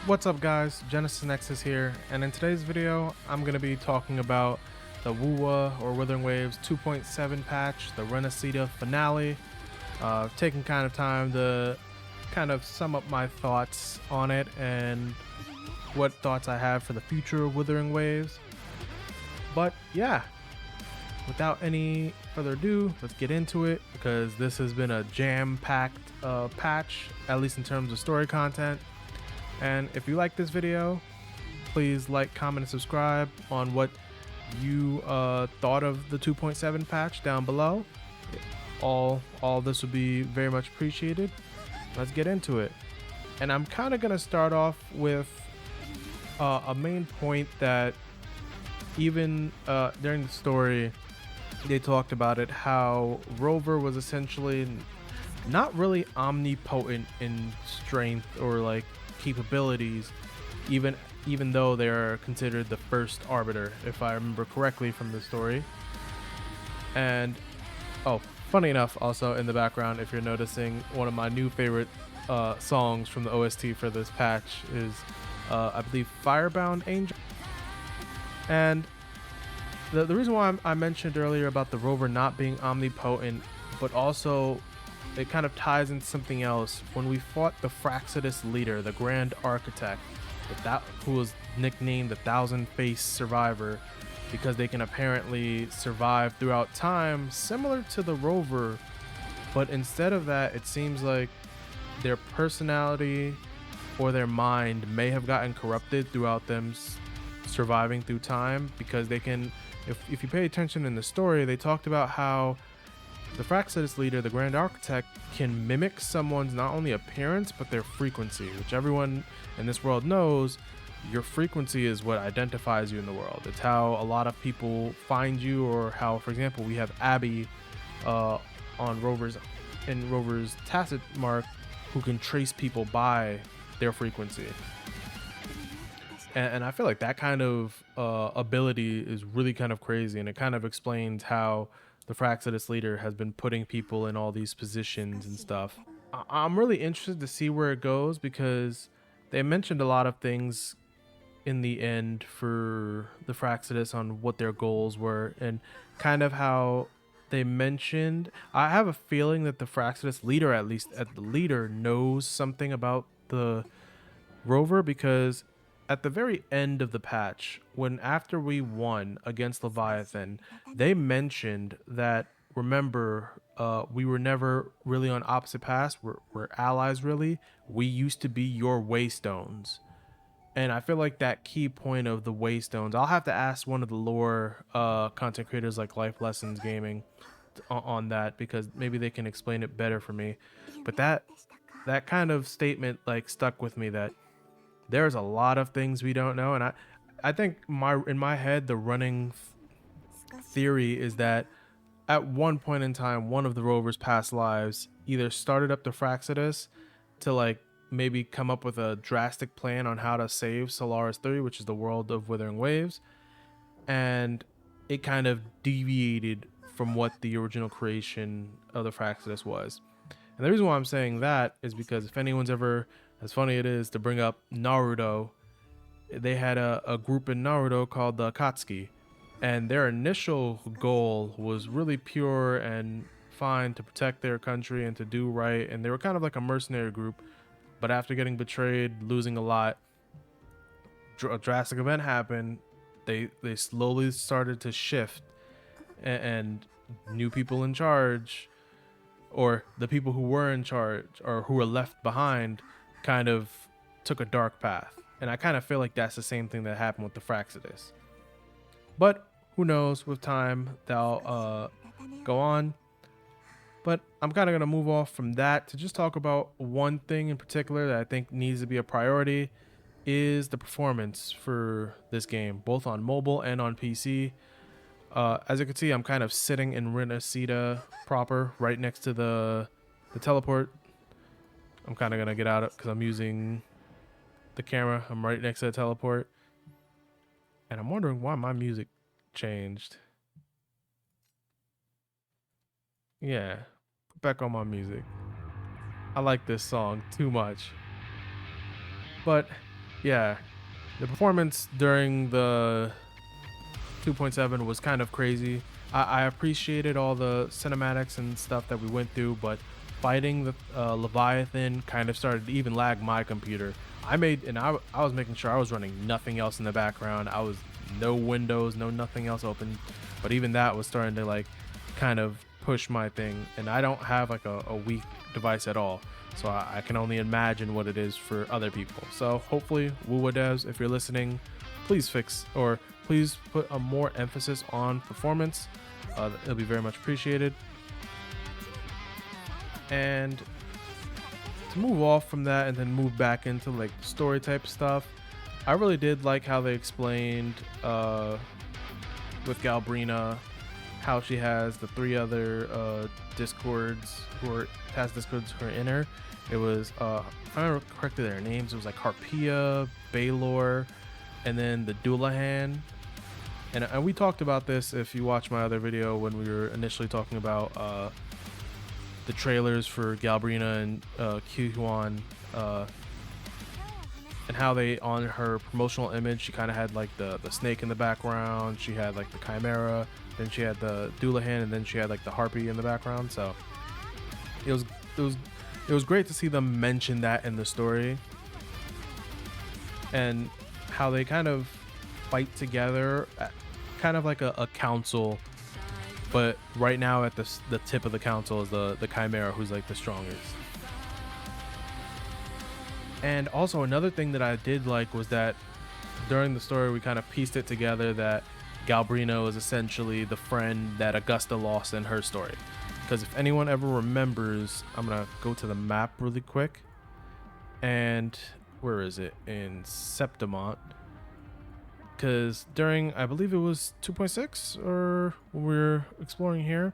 What's up guys, GenesisNexus here, and in today's video I'm going to be talking about the WUWA or Wuthering Waves 2.7 patch, the Renacita finale. Taking kind of time to kind of sum up my thoughts on it and what thoughts I have for the future of Wuthering Waves. But yeah, without any further ado, let's get into it because this has been a jam-packed patch, at least in terms of story content. And if you like this video, please like, comment, and subscribe on what you thought of the 2.7 patch down below. All this would be very much appreciated. Let's get into it. And I'm kind of going to start off with a main point that even during the story, they talked about it, how Rover was essentially not really omnipotent in strength or like capabilities, even though they're considered the first arbiter, if I remember correctly from the story. And oh, funny enough, also in the background, if you're noticing, one of my new favorite songs from the OST for this patch is I believe Firebound Angel. And the reason why I mentioned earlier about the Rover not being omnipotent, but also it kind of ties into something else. When we fought the Fraxidus leader, the Grand Architect, who was nicknamed the Thousand-Faced Survivor, because they can apparently survive throughout time, similar to the Rover, but instead of that, it seems like their personality or their mind may have gotten corrupted throughout them surviving through time, because they can, if you pay attention in the story, they talked about how the Fraxidus leader, the Grand Architect, can mimic someone's not only appearance but their frequency, which everyone in this world knows. Your frequency is what identifies you in the world. It's how a lot of people find you, or how, for example, we have Abby on Rover's tacit mark, who can trace people by their frequency. And I feel like that kind of ability is really kind of crazy, and it kind of explains how the Fraxidus leader has been putting people in all these positions and stuff. I'm really interested to see where it goes, because they mentioned a lot of things in the end for the Fraxidus on what their goals were, and kind of how they mentioned, I have a feeling that the Fraxidus leader, at least at the leader, knows something about the Rover, because at the very end of the patch, when after we won against Leviathan, they mentioned that, remember, we were never really on opposite paths, we're allies really, we used to be your waystones. And I feel like that key point of the waystones, I'll have to ask one of the lore content creators like Life Lessons Gaming on that, because maybe they can explain it better for me. But that kind of statement like stuck with me, that there's a lot of things we don't know. And I think in my head, the running theory is that at one point in time, one of the Rover's past lives either started up the Fraxidus to like maybe come up with a drastic plan on how to save Solaris 3, which is the world of Wuthering Waves, and it kind of deviated from what the original creation of the Fraxidus was. And the reason why I'm saying that is because if anyone's ever, as funny it is to bring up Naruto, they had a group in Naruto called the Akatsuki, and their initial goal was really pure and fine, to protect their country and to do right, and they were kind of like a mercenary group. But after getting betrayed, losing a lot, a drastic event happened. They slowly started to shift, and new people in charge, or the people who were in charge or who were left behind, kind of took a dark path. And I kind of feel like that's the same thing that happened with the Fraxidus. But who knows, with time they'll go on. But I'm kind of going to move off from that to just talk about one thing in particular that I think needs to be a priority, is the performance for this game, both on mobile and on PC. As you can see, I'm kind of sitting in Renacita proper, right next to the teleport. I'm kind of going to get out of it because I'm using the camera. I'm right next to the teleport. And I'm wondering why my music changed. Yeah, put back on my music. I like this song too much. But yeah, the performance during the 2.7 was kind of crazy. I appreciated all the cinematics and stuff that we went through, but fighting the Leviathan kind of started to even lag my computer. I was making sure I was running nothing else in the background. I was no windows, no nothing else open, but even that was starting to like kind of push my thing. And I don't have like a weak device at all, so I can only imagine what it is for other people. So hopefully, Wuwa devs, if you're listening, please fix or please put a more emphasis on performance. It'll be very much appreciated. And to move off from that and then move back into like story type stuff, I really did like how they explained with Galbrina how she has the three other discords who are task discords who are in her. It was if I remember correctly their names, it was like Harpia, Baylor, and then the Doulahan. And we talked about this if you watch my other video when we were initially talking about the trailers for Galbrina and Kyuhyun, and how they, on her promotional image, she kind of had like the snake in the background, she had like the chimera, then she had the Doulahan, and then she had like the harpy in the background. So it was it was it was great to see them mention that in the story, and how they kind of fight together, kind of like a council. But right now, at the tip of the council is the chimera, who's like the strongest. And also another thing that I did like was that during the story we kind of pieced it together that Galbrino is essentially the friend that Augusta lost in her story. Because if anyone ever remembers, I'm gonna go to the map really quick. And where is it? In Septimont. Because during, I believe it was 2.6 or when we were exploring here,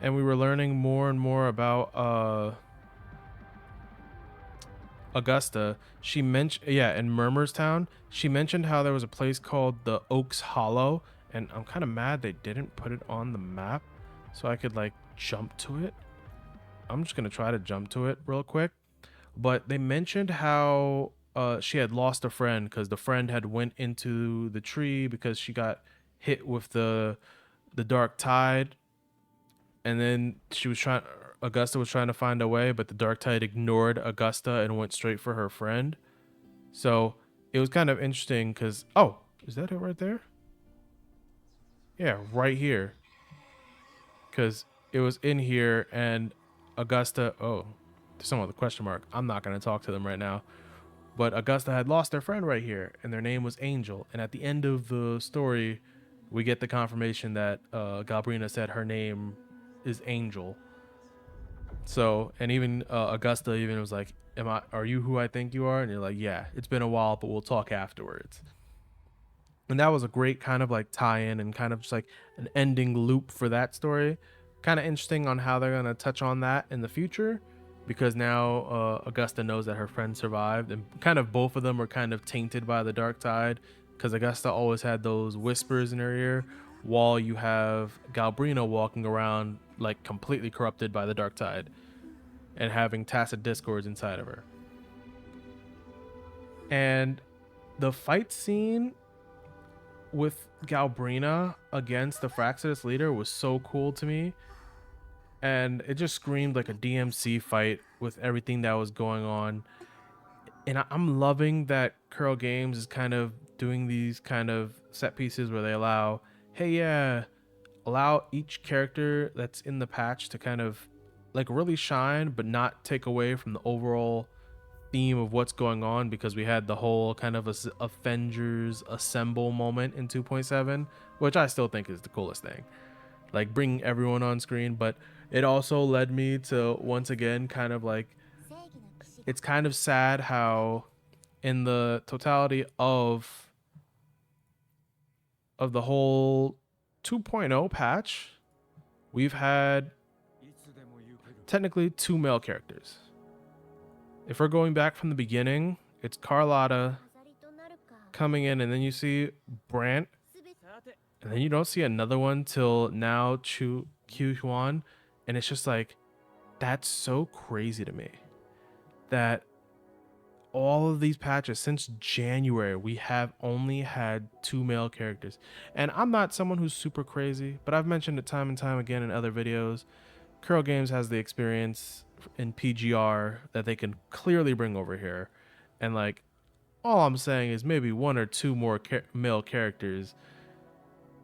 and we were learning more and more about Augusta, she mentioned, yeah, in Murmurstown, she mentioned how there was a place called the Oaks Hollow, and I'm kind of mad they didn't put it on the map so I could like jump to it. I'm just gonna try to jump to it real quick. But they mentioned how she had lost a friend because the friend had went into the tree because she got hit with the dark tide, and then Augusta was trying to find a way, but the dark tide ignored Augusta and went straight for her friend. So it was kind of interesting because, oh, is that it right there? Yeah, right here. Because it was in here, and Augusta, oh, there's someone with a question mark. I'm not going to talk to them right now. But Augusta had lost their friend right here, and their name was Angel. And at the end of the story, we get the confirmation that Galbrina said her name is Angel. So, and even Augusta even was like, are you who I think you are? And you're like, yeah, it's been a while, but we'll talk afterwards. And that was a great kind of like tie-in and kind of just like an ending loop for that story. Kind of interesting on how they're going to touch on that in the future, because now Augusta knows that her friend survived, and kind of both of them are kind of tainted by the dark tide, because Augusta always had those whispers in her ear, while you have Galbrino walking around like completely corrupted by the dark tide and having tacit discords inside of her. And the fight scene with Galbrina against the Fraxidus leader was so cool to me, and it just screamed like a DMC fight with everything that was going on. And I'm loving that kurogames is kind of doing these kind of set pieces where they allow, hey, yeah, allow each character that's in the patch to kind of like really shine, but not take away from the overall theme of what's going on, because we had the whole kind of Avengers Assemble moment in 2.7, which I still think is the coolest thing, like bringing everyone on screen. But it also led me to once again kind of like, it's kind of sad how in the totality of the whole 2.0 patch, we've had technically two male characters. If we're going back from the beginning, it's Carlotta coming in, and then you see Brant, and then you don't see another one till now, Kyuhyun, and it's just like, that's so crazy to me that all of these patches since January, we have only had 2 male characters. And I'm not someone who's super crazy, but I've mentioned it time and time again in other videos. kurogames has the experience in PGR that they can clearly bring over here. And like, all I'm saying is maybe 1 or 2 more male characters,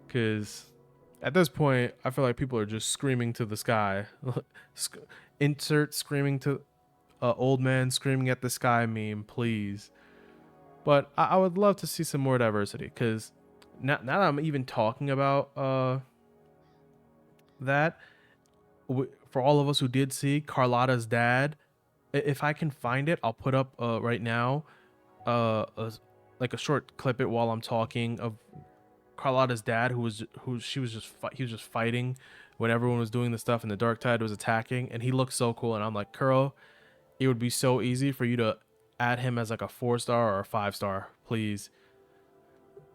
because at this point, I feel like people are just screaming to the sky. Insert screaming to old man screaming at the sky meme, please. But I would love to see some more diversity, because now that I'm even talking about that, for all of us who did see Carlotta's dad, if I can find it, I'll put up right now like a short clip it while I'm talking of Carlotta's dad, he was just fighting when everyone was doing the stuff and the Dark Tide was attacking, and he looked so cool. And I'm like, Kuro, it would be so easy for you to add him as like a 4-star or a 5-star, please.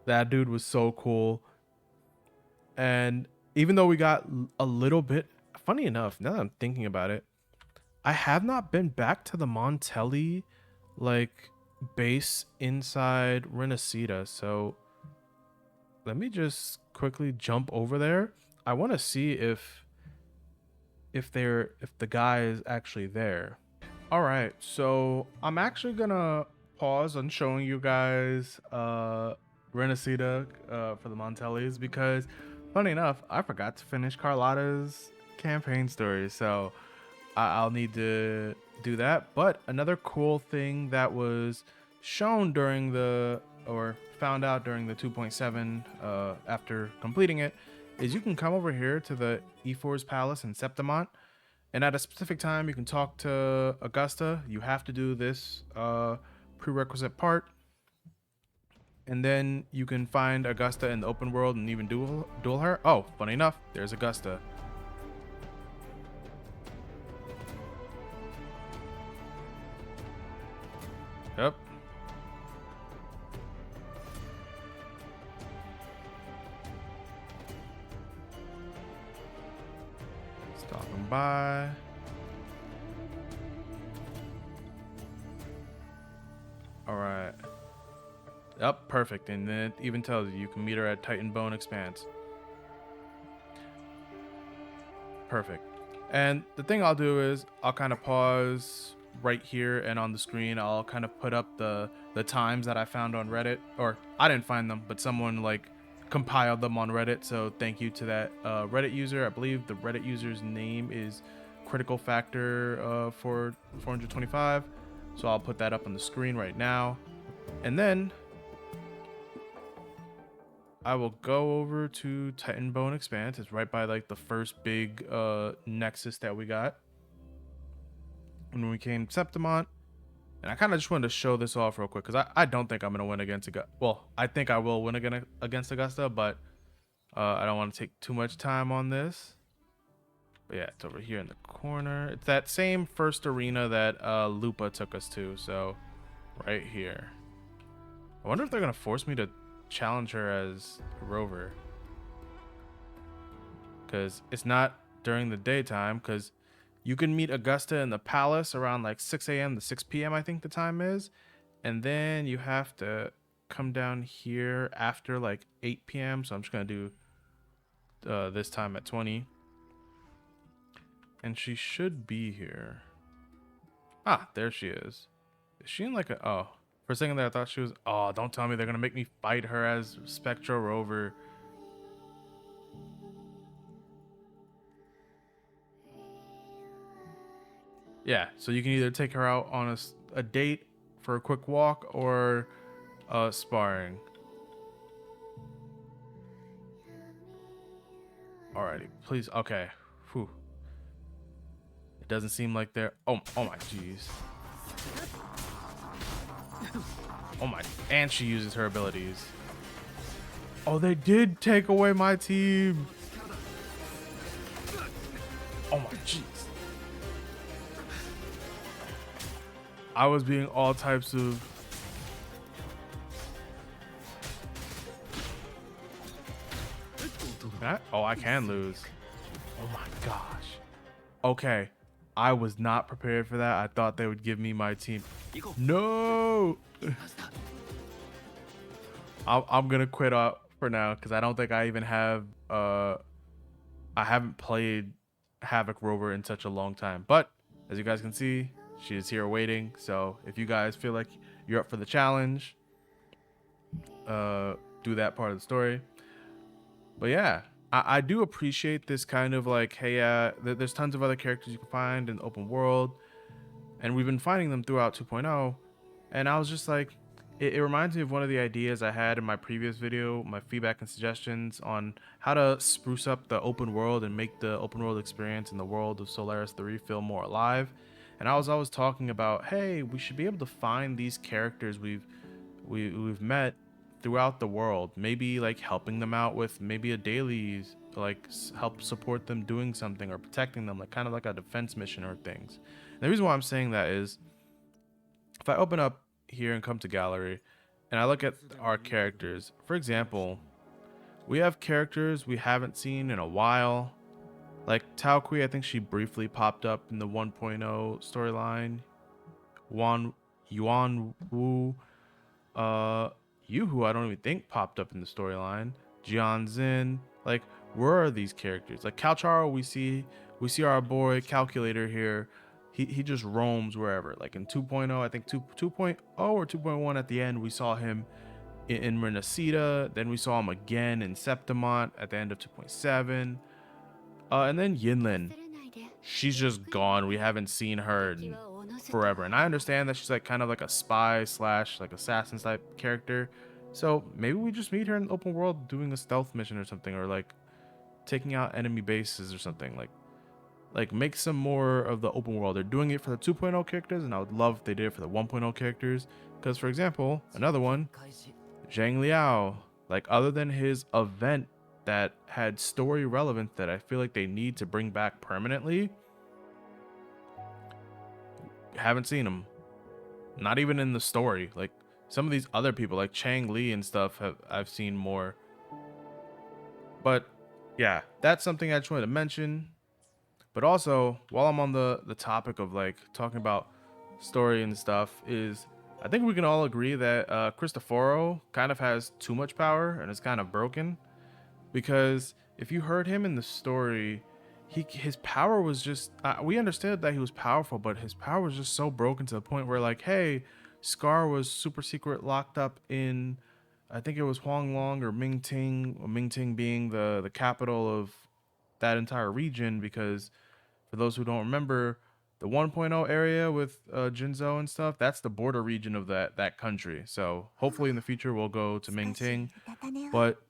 That dude was so cool. And even though we got a little bit, funny enough, now that I'm thinking about it, I have not been back to the Montelli like base inside Renacida, so let me just quickly jump over there. I want to see if the guy is actually there. All right, so I'm actually gonna pause on showing you guys Renacida for the Montellis, because funny enough, I forgot to finish Carlotta's campaign story, so I'll need to do that. But another cool thing that was shown during or found out during the 2.7 after completing it is you can come over here to the E4's Palace in Septimont, and at a specific time you can talk to Augusta. You have to do this prerequisite part, and then you can find Augusta in the open world and even duel her. Oh, funny enough, there's Augusta. Yep. Stopping by. All right. Yep, perfect. And then it even tells you can meet her at Titan Bone Expanse. Perfect. And the thing I'll do is I'll kind of pause right here, and on the screen I'll kind of put up the times that I found on Reddit, or I didn't find them, but someone like compiled them on Reddit. So thank you to that Reddit user. I believe the Reddit user's name is Critical Factor for 425. So I'll put that up on the screen right now, and then I will go over to Titan Bone Expanse. It's right by like the first big nexus that we got when we came to Septimont. And I kind of just wanted to show this off real quick, because I don't think I'm going to win against Augusta. Well, I think I will win again against Augusta, but I don't want to take too much time on this. But yeah, it's over here in the corner. It's that same first arena that Lupa took us to, so right here. I wonder if they're going to force me to challenge her as a rover, because it's not during the daytime, because you can meet Augusta in the palace around like 6 a.m. to 6 p.m. I think the time is, and then you have to come down here after like 8 p.m. So I'm just gonna do this time at 20, and she should be here. Ah, there she is. Is she in like a, oh, for a second there I thought she was, oh, don't tell me they're gonna make me fight her as Spectro Rover. Yeah, so you can either take her out on a date for a quick walk, or sparring. Alrighty, please. Okay. Whew. It doesn't seem like they're. Oh my jeez. Oh my. And she uses her abilities. Oh, they did take away my team. Oh my jeez. I was being all types of. Oh, I can lose. Oh my gosh. Okay. I was not prepared for that. I thought they would give me my team. No. I'm gonna quit up for now because I don't think I even have I haven't played Havoc Rover in such a long time. But as you guys can see, she is here waiting. So if you guys feel like you're up for the challenge, do that part of the story. But yeah, I do appreciate this kind of like, hey, there's tons of other characters you can find in the open world, and we've been finding them throughout 2.0. And I was just like, it reminds me of one of the ideas I had in my previous video, my feedback and suggestions on how to spruce up the open world and make the open world experience in the world of Solaris 3 feel more alive. And I was always talking about, hey, we should be able to find these characters we've met throughout the world, maybe like helping them out with maybe a daily, like help support them doing something or protecting them, like kind of like a defense mission or things. And the reason why I'm saying that is if I open up here and come to gallery and I look at our characters, for example, we have characters we haven't seen in a while. Like Tao Kui, I think she briefly popped up in the 1.0 storyline. Yuan Wu, uh, Yuhu, I don't even think popped up in the storyline. Jian Xin, like, where are these characters? Like Calcharo, we see our boy Calculator here. He just roams wherever. Like in 2.0, I think 2.0 or 2.1 at the end, we saw him in Renacida. Then we saw him again in Septimont at the end of 2.7. And then Yinlin, she's just gone. We haven't seen her in forever. And I understand that she's like kind of like a spy slash like assassin type character. So maybe we just meet her in the open world doing a stealth mission or something, or like taking out enemy bases or something. Like make some more of the open world. They're doing it for the 2.0 characters, and I would love if they did it for the 1.0 characters. Because for example, another one, Zhang Liao, like other than his event that had story relevance that I feel like they need to bring back permanently, haven't seen him. Not even in the story. Like some of these other people like Chang Li and stuff I've seen more. But yeah, that's something I just wanted to mention. But also, while I'm on the topic of like talking about story and stuff, is I think we can all agree that Cristoforo kind of has too much power and is kind of broken. Because if you heard him in the story, his power was just we understood that he was powerful, but his power was just so broken to the point where like, hey, Scar was super secret locked up in, I think it was Huanglong or Mingting, Mingting being the capital of that entire region. Because for those who don't remember, the 1.0 area with Jinzhou and stuff, that's the border region of that country. So hopefully in the future we'll go to Mingting, but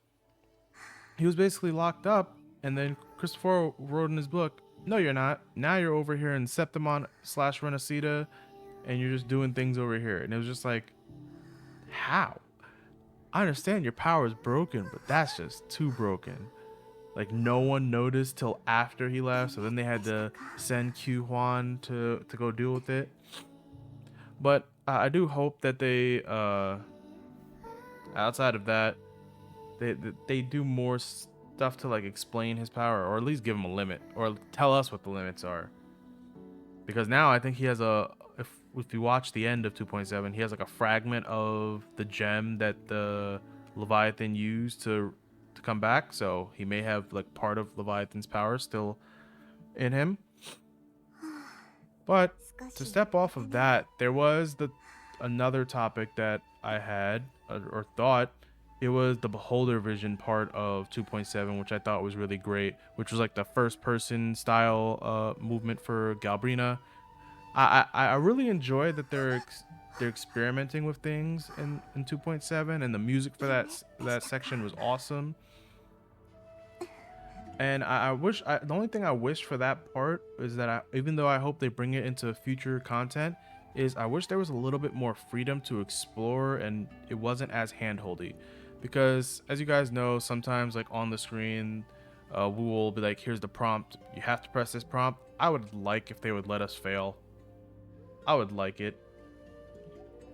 he was basically locked up, and then Christopher wrote in his book, no, you're not. Now you're over here in Septimon slash Renacida, and you're just doing things over here. And it was just like, how? I understand your power is broken, but that's just too broken. Like no one noticed till after he left, so then they had to send Q Huan to go deal with it. But I do hope that they outside of that, they do more stuff to like explain his power, or at least give him a limit, or tell us what the limits are. Because now I think he has if you watch the end of 2.7, he has like a fragment of the gem that the Leviathan used to come back. So he may have like part of Leviathan's power still in him. But to step off of that, there was another topic that I had or thought. It was the beholder vision part of 2.7, which I thought was really great, which was like the first person style movement for Galbrina. I really enjoy that they're experimenting with things in 2.7, and the music for that section was awesome. And I wish the only thing I wish for that part is that even though I hope they bring it into future content, is I wish there was a little bit more freedom to explore and it wasn't as handholdy. Because as you guys know, sometimes like on the screen, we will be like, here's the prompt, you have to press this prompt. I would like if they would let us fail. I would like it.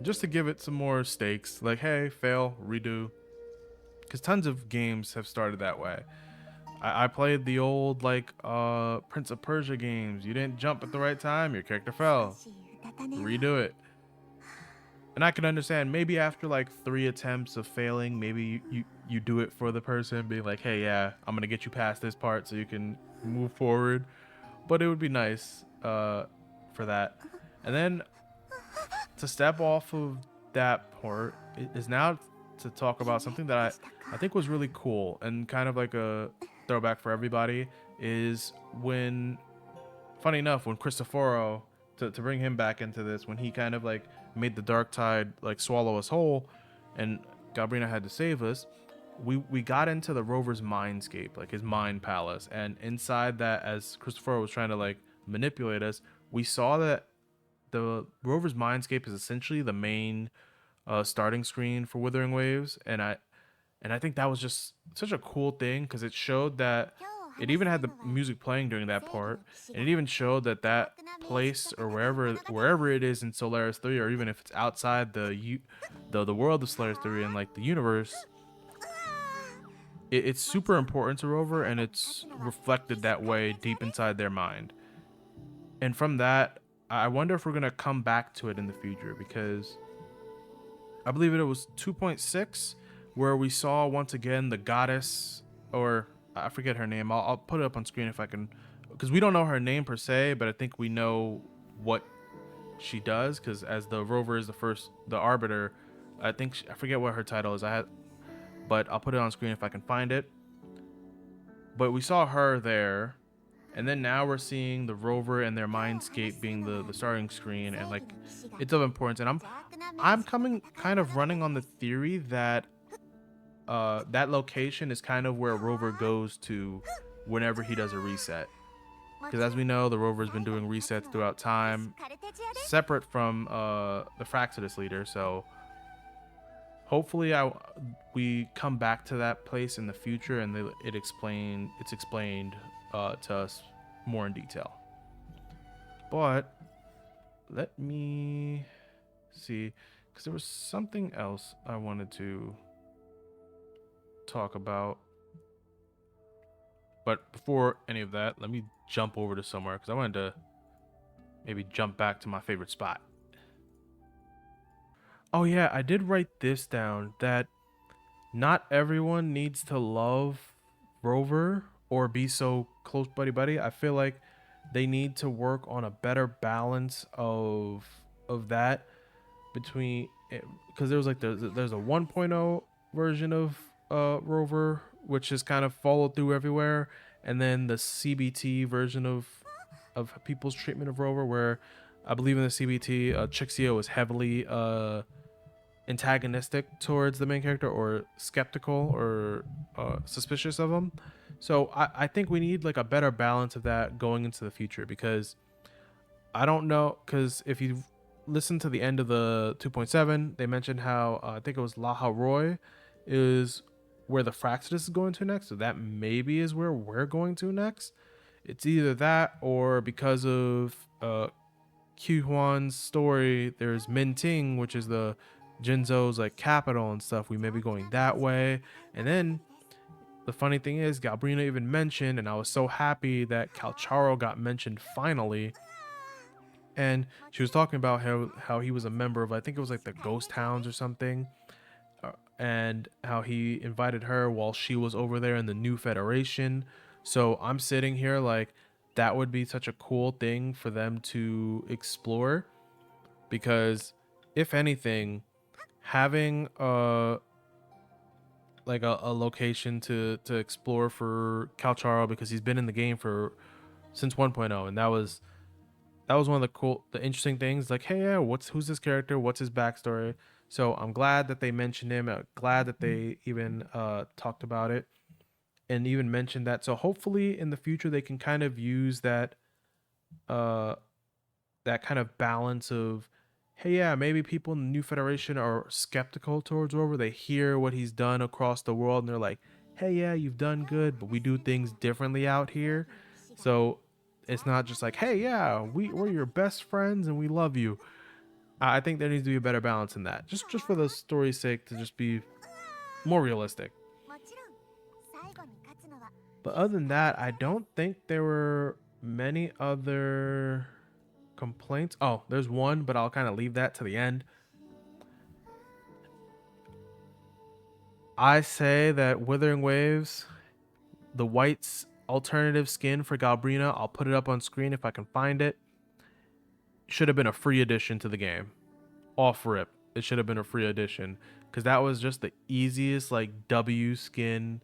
Just to give it some more stakes. Like, hey, fail, redo. Because tons of games have started that way. I played the old like Prince of Persia games. You didn't jump at the right time, your character fell. Redo it. And I can understand maybe after like 3 attempts of failing, maybe you do it for the person, being like, hey, yeah, I'm gonna get you past this part so you can move forward. But it would be nice for that. And then to step off of that part is now to talk about something that I think was really cool and kind of like a throwback for everybody is when, funny enough, when Cristoforo, to bring him back into this, when he kind of like made the dark tide like swallow us whole and Gabrina had to save us, we got into the rover's mindscape, like his mind palace, and inside that, as Cristoforo was trying to like manipulate us, we saw that the rover's mindscape is essentially the main starting screen for Wuthering Waves, and I think that was just such a cool thing because it showed that it even had the music playing during that part, and it even showed that that place or wherever it is in Solaris 3, or even if it's outside the world of Solaris 3 and like the universe, it's super important to Rover, and it's reflected that way deep inside their mind. And from that, I wonder if we're gonna come back to it in the future, because I believe it was 2.6 where we saw once again the goddess, or I forget her name. I'll put it up on screen if I can, because we don't know her name per se, but I think we know what she does, because as the rover is the arbiter, I think I forget what her title is. But I'll put it on screen if I can find it. But we saw her there, and then now we're seeing the rover and their mindscape being the starting screen, and like it's of importance. And I'm coming kind of running on the theory that that location is kind of where rover goes to whenever he does a reset, because as we know, the rover's been doing resets throughout time separate from the Fraxidus leader. So hopefully we come back to that place in the future, and it's explained to us more in detail. But let me see, because there was something else I wanted to talk about. But before any of that, let me jump over to somewhere, because I wanted to maybe jump back to my favorite spot. Oh yeah, I did write this down, that not everyone needs to love Rover or be so close buddy buddy. I feel like they need to work on a better balance of that between, because there was like there's a 1.0 version of Rover, which is kind of followed through everywhere, and then the CBT version of people's treatment of Rover, where I believe in the CBT, Chixio is heavily antagonistic towards the main character, or skeptical, or suspicious of him. So I think we need like a better balance of that going into the future, because I don't know, because if you listen to the end of the 2.7, they mentioned how I think it was Laha Roy is where the Fraxidus is going to next, so that maybe is where we're going to next. It's either that, or because of Q-Huan's story, there's Minting, which is the Jinzo's like capital and stuff. We may be going that way. And then the funny thing is, Galbrina even mentioned, and I was so happy that Calcharo got mentioned finally. And she was talking about how he was a member of, I think it was like the Ghost Hounds or something, and how he invited her while she was over there in the New Federation. So I'm sitting here like, that would be such a cool thing for them to explore, because if anything, having like a location to explore for Calcharo, because he's been in the game for since 1.0, and that was one of the interesting things. Like, hey, yeah, who's this character? What's his backstory? So I'm glad that they mentioned him. Glad that they even talked about it and even mentioned that. So hopefully in the future they can kind of use that that kind of balance of, hey, yeah, maybe people in the New Federation are skeptical towards Rover. They hear what he's done across the world, and they're like, hey, yeah, you've done good, but we do things differently out here. So it's not just like, hey, yeah, we're your best friends and we love you. I think there needs to be a better balance in that, just for the story's sake, to just be more realistic. But other than that, I don't think there were many other complaints. Oh, there's one, but I'll kind of leave that to the end. I say that Withering Waves, the white's alternative skin for Galbrina, I'll put it up on screen if I can find it, should have been a free addition to the game. Off rip. It should have been a free addition. Because that was just the easiest, like, W skin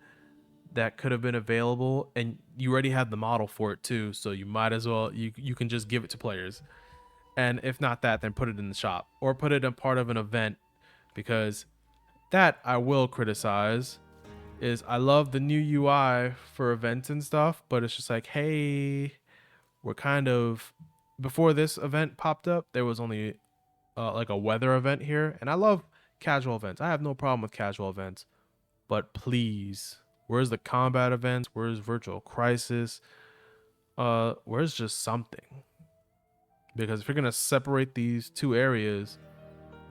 that could have been available. And you already had the model for it, too. So you might as well, you can just give it to players. And if not that, then put it in the shop. Or put it in part of an event. Because that I will criticize is I love the new UI for events and stuff, but it's just like, hey, we're kind of before this event popped up, there was only like a weather event here, and I love casual events. I have no problem with casual events, but please, where's the combat events? Where's Virtual Crisis? Where's just something? Because if you're gonna separate these two areas,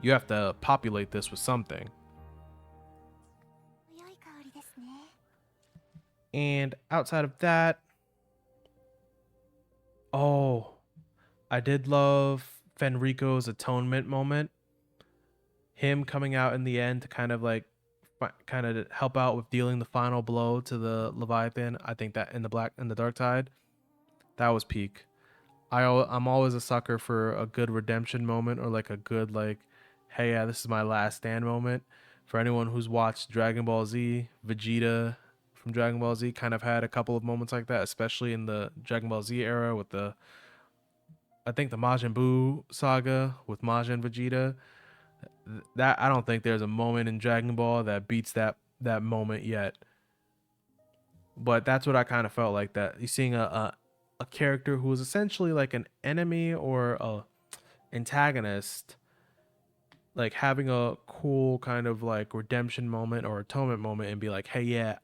you have to populate this with something. And outside of that, oh, I did love Fenrico's atonement moment. Him coming out in the end to kind of like kind of help out with dealing the final blow to the Leviathan. I think that in the Dark Tide, that was peak. I'm always a sucker for a good redemption moment or like a good like, hey yeah, this is my last stand moment. For anyone who's watched Dragon Ball Z, Vegeta from Dragon Ball Z kind of had a couple of moments like that, especially in the Dragon Ball Z era with the I think the Majin Buu saga with Majin Vegeta. That I don't think there's a moment in Dragon Ball that beats that moment yet. But that's what I kind of felt like, that you're seeing a character who was essentially like an enemy or a antagonist, like having a cool kind of like redemption moment or atonement moment and be like, hey yeah,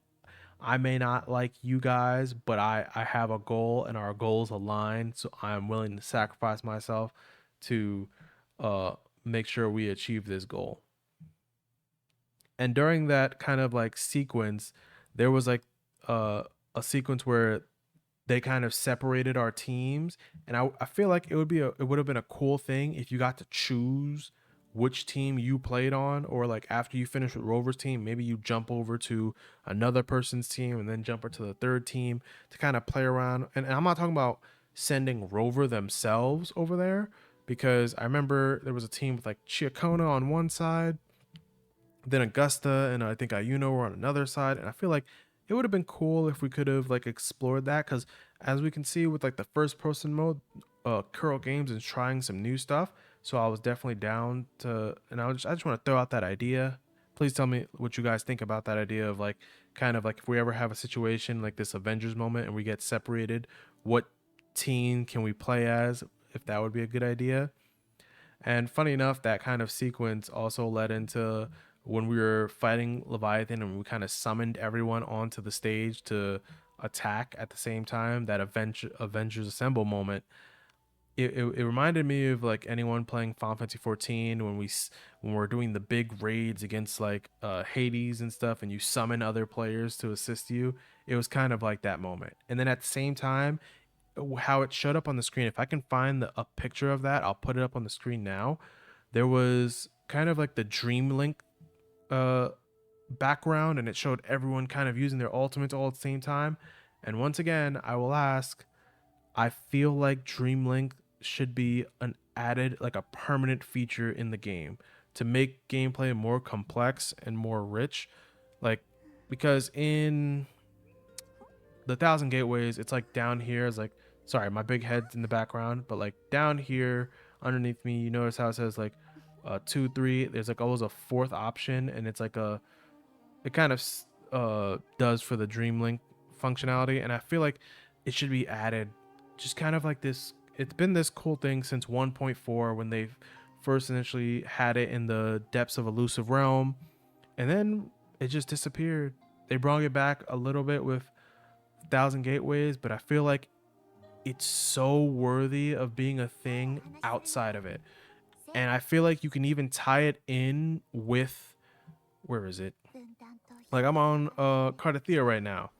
I may not like you guys, but I have a goal and our goals align, so I'm willing to sacrifice myself to uh make sure we achieve this goal. And during that kind of like sequence, there was like uh, a sequence where they kind of separated our teams, and I feel like it would have been a cool thing if you got to choose which team you played on, or like after you finish with Rover's team, maybe you jump over to another person's team and then jump over to the third team to kind of play around. And I'm not talking about sending Rover themselves over there, because I remember there was a team with like Chiacona on one side, then Augusta and I think Ayuno were on another side, and I feel like it would have been cool if we could have like explored that, because as we can see with like the first person mode, kurogames is trying some new stuff. So I was definitely down to, and I just want to throw out that idea. Please tell me what you guys think about that idea of like kind of like if we ever have a situation like this Avengers moment and we get separated, what team can we play as? If that would be a good idea. And funny enough, that kind of sequence also led into when we were fighting Leviathan and we kind of summoned everyone onto the stage to attack at the same time. That Avengers Assemble moment. It reminded me of like anyone playing Final Fantasy 14 when when we're doing the big raids against like Hades and stuff, and you summon other players to assist you. It was kind of like that moment. And then at the same time, how it showed up on the screen. If I can find a picture of that, I'll put it up on the screen now. There was kind of like the Dream Link uh, background, and it showed everyone kind of using their ultimates all at the same time. And once again, I will ask. I feel like Dream Link should be an added, like a permanent feature in the game to make gameplay more complex and more rich. Like, because in the Thousand Gateways, it's like down here is like, sorry, my big head's in the background, but like down here underneath me, you notice how it says like 2 3, there's like always a fourth option, and it's like it kind of does for the Dream Link functionality, and I feel like it should be added, just kind of like this. It's been this cool thing since 1.4 when they first initially had it in the depths of Elusive Realm, and then it just disappeared. They brought it back a little bit with Thousand Gateways, but I feel like it's so worthy of being a thing outside of it. And I feel like you can even tie it in with, where is it? Like I'm on Cardathea right now.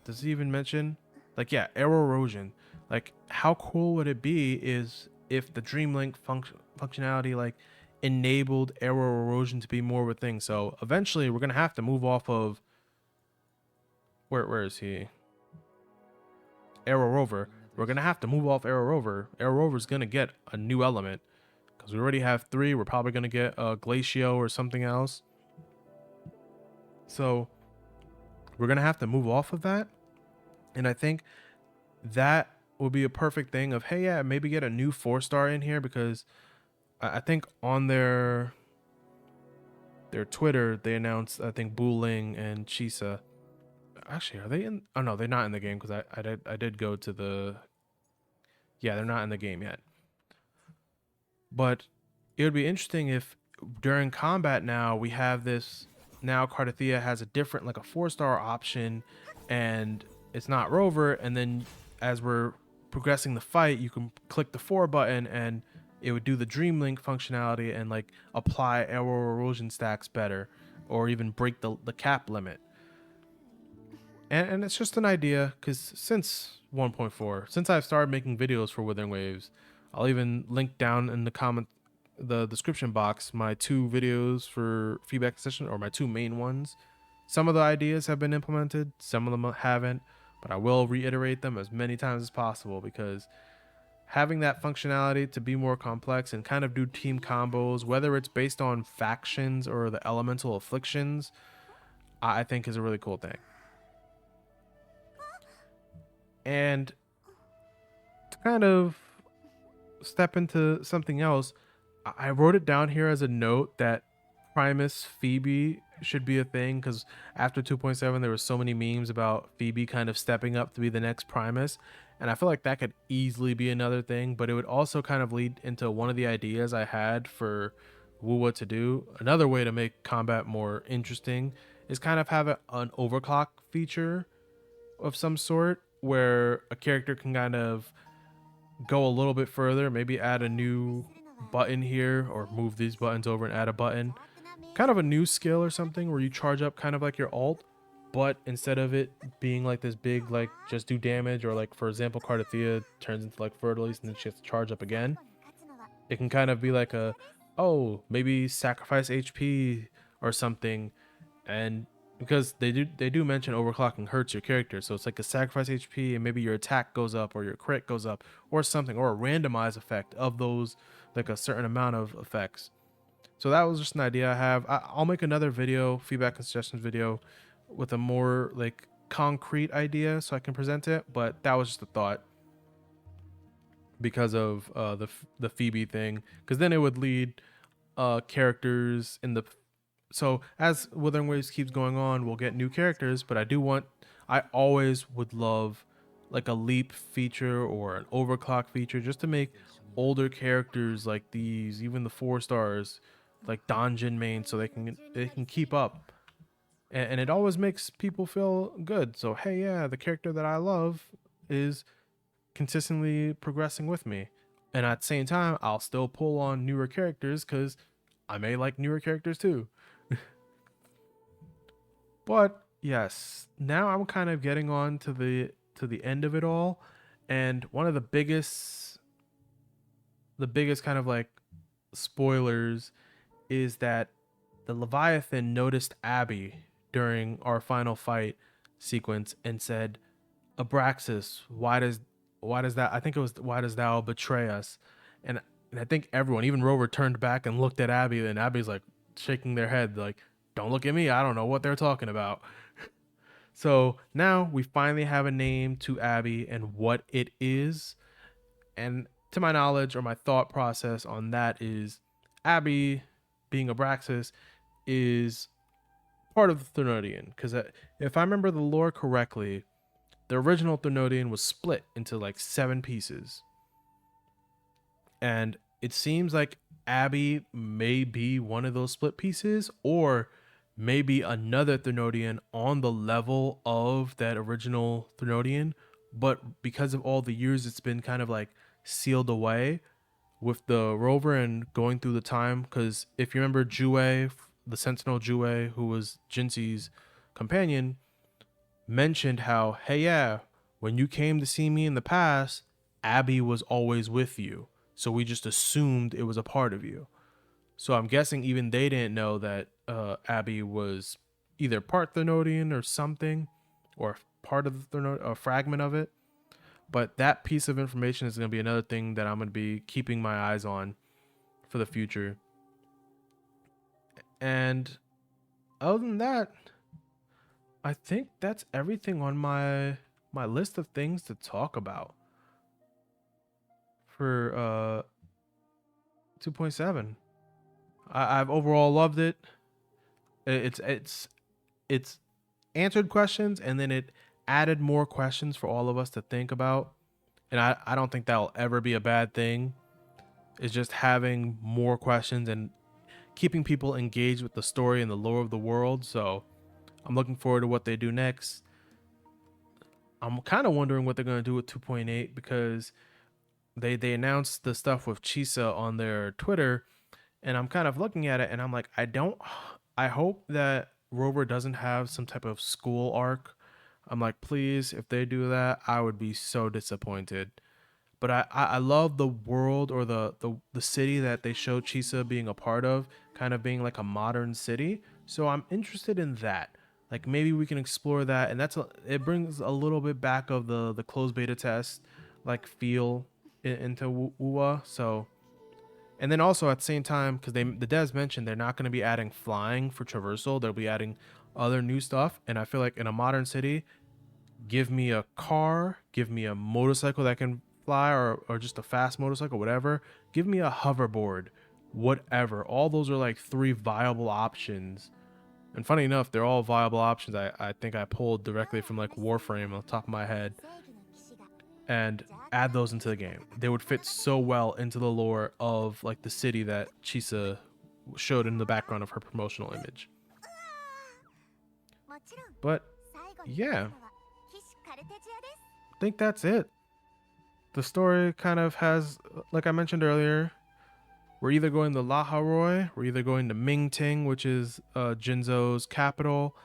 Does it even mention? Like yeah, air erosion. Like how cool would it be is if the Dreamlink functionality like enabled arrow erosion to be more of a thing. So eventually we're gonna have to move off of where is he? Arrow Rover. We're gonna have to move off Arrow Rover. Arrow Rover's gonna get a new element because we already have 3. We're probably gonna get a Glacio or something else. So we're gonna have to move off of that, and I think that would be a perfect thing of, hey, yeah, maybe get a new 4-star in here, because I think on their Twitter they announced, I think, Buling and Chisa. Actually, are they in? Oh no, they're not in the game, because I did go to the. Yeah, they're not in the game yet. But it would be interesting if during combat now we have this. Now Cardathea has a different, like a 4-star option, and it's not Rover. And then as we're progressing the fight, you can click the 4 button and it would do the Dream Link functionality and like apply arrow erosion stacks better, or even break the cap limit. And it's just an idea, because since 1.4, since I've started making videos for Withering Waves, I'll even link down in the description box, my 2 videos for feedback session, or my 2 main ones. Some of the ideas have been implemented, some of them haven't, but I will reiterate them as many times as possible, because having that functionality to be more complex and kind of do team combos, whether it's based on factions or the elemental afflictions, I think is a really cool thing. And to kind of step into something else, I wrote it down here as a note that Primus Phoebe should be a thing, because after 2.7 there were so many memes about Phoebe kind of stepping up to be the next Primus, and I feel like that could easily be another thing. But it would also kind of lead into one of the ideas I had for Wuwa to do. Another way to make combat more interesting is kind of have an overclock feature of some sort, where a character can kind of go a little bit further, maybe add a new button here, or move these buttons over and add a button, kind of a new skill or something, where you charge up kind of like your alt, but instead of it being like this big, like just do damage, or like for example Cardathea turns into like Fertilise and then she has to charge up again, it can kind of be like a, oh, maybe sacrifice HP or something. And because they do mention overclocking hurts your character, so it's like a sacrifice HP and maybe your attack goes up or your crit goes up or something, or a randomized effect of those, like a certain amount of effects. So that was just an idea I have. I'll make another video, feedback and suggestions video, with a more like concrete idea so I can present it, but that was just a thought because of the Phoebe thing, because then it would lead characters in the. So as Wuthering Waves keeps going on, we'll get new characters, but I always would love like a leap feature or an overclock feature, just to make older characters like these, even the 4-stars, like Donjin main, so they can keep up. And it always makes people feel good. So hey, yeah, the character that I love is consistently progressing with me. And at the same time, I'll still pull on newer characters, because I may like newer characters too. But yes, now I'm kind of getting on to the end of it all, and one of the biggest kind of like spoilers is that the Leviathan noticed Abby during our final fight sequence and said, "Abraxas, why does that? I think it was, why does thou betray us?" And I think everyone, even Rover, turned back and looked at Abby, and Abby's like shaking their head, like, "Don't look at me. I don't know what they're talking about." So now we finally have a name to Abby and what it is. And to my knowledge, or my thought process on that is, Abby, being Abraxas, is part of the Threnodian. Because if I remember the lore correctly, the original Threnodian was split into like 7 pieces. And it seems like Abby may be one of those split pieces, or maybe another Threnodian on the level of that original Threnodian, but because of all the years it's been kind of like sealed away with the rover and going through the time. Because if you remember Jue, the Sentinel Jue, who was Jinxi's companion, mentioned how, hey, yeah, when you came to see me in the past, Abby was always with you. So we just assumed it was a part of you. So I'm guessing even they didn't know that Abby was either part Thernotian or something, or part of the a fragment of it. But that piece of information is going to be another thing that I'm going to be keeping my eyes on for the future. And other than that, I think that's everything on my list of things to talk about for 2.7. I've overall loved it. It's answered questions, and then it added more questions for all of us to think about. And I don't think that'll ever be a bad thing. It's just having more questions and keeping people engaged with the story and the lore of the world. So I'm looking forward to what they do next. I'm kind of wondering what they're going to do with 2.8 because they announced the stuff with Chisa on their Twitter, and I'm kind of looking at it and I'm like, I hope that Rover doesn't have some type of school arc. I'm like, please, if they do that, I would be so disappointed. But I love the world, or the city that they show Chisa being a part of, kind of being like a modern city. So I'm interested in that. Like maybe we can explore that, and it brings a little bit back of the closed beta test like feel into UA. So, and then also at the same time, because the devs mentioned they're not going to be adding flying for traversal, they'll be adding other new stuff. And I feel like in a modern city, give me a car, give me a motorcycle that can fly, or just a fast motorcycle, whatever. Give me a hoverboard, whatever. All those are like three viable options. And funny enough, they're all viable options. I think I pulled directly from like Warframe on the top of my head, and add those into the game. They would fit so well into the lore of like the city that Chisa showed in the background of her promotional image. But yeah, I think that's it. The story kind of has, like I mentioned earlier, we're either going to Laharoy, we're either going to Mingting, which is Jinzou's capital,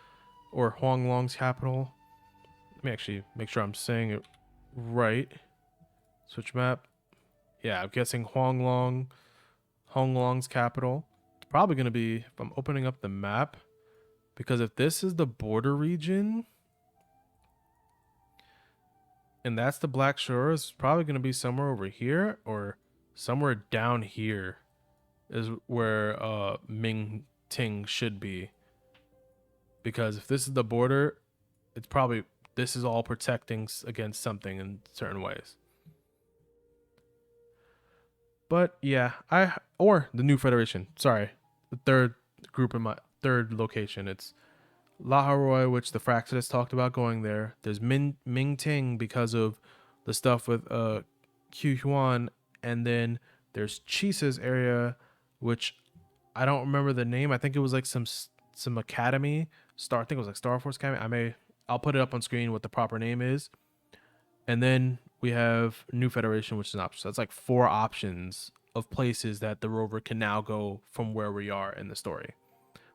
or Huanglong's capital. Let me actually make sure I'm saying it right. Switch map. Yeah, I'm guessing Honglong's capital. It's probably going to be, if I'm opening up the map, because if this is the border region, and that's the Black Shore, it's probably going to be somewhere over here, or somewhere down here is where Ming Ting should be. Because if this is the border, it's probably, this is all protecting against something in certain ways. But yeah, or the New Federation. Sorry, the third group in my third location. It's Laharoy, which the Fraxidus talked about going there. There's Ming Ting because of the stuff with Q Huan, and then there's Chisa's area, which I don't remember the name. I think it was like some academy. I think it was like Star Force Academy. I'll put it up on screen what the proper name is. And then we have New Federation, which is an option. So that's like 4 options of places that the rover can now go from where we are in the story.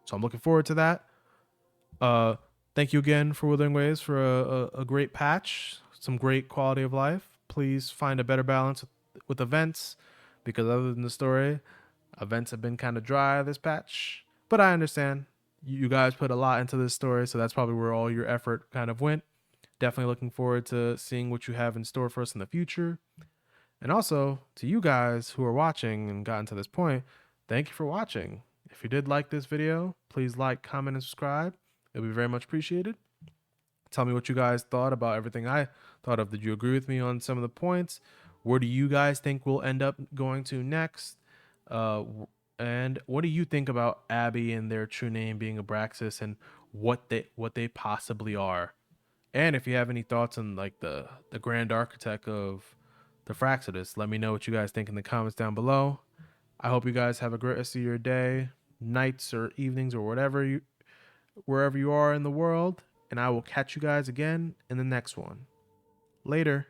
So I'm looking forward to that. Thank you again for Wuthering Waves for a great patch, some great quality of life. Please find a better balance with events, because other than the story, events have been kind of dry this patch. But I understand. You guys put a lot into this story, so that's probably where all your effort kind of went. Definitely looking forward to seeing what you have in store for us in the future. And also, to you guys who are watching and gotten to this point, thank you for watching. If you did like this video, please like, comment, and subscribe. It'll be very much appreciated. Tell me what you guys thought about everything I thought of. Did you agree with me on some of the points? Where do you guys think we'll end up going to next? And what do you think about Abby and their true name being Abraxas, and what they possibly are? And if you have any thoughts on like the grand architect of the Fraxidus, let me know what you guys think in the comments down below. I hope you guys have a great rest of your day, nights or evenings, or wherever you are in the world, and I will catch you guys again in the next one. Later.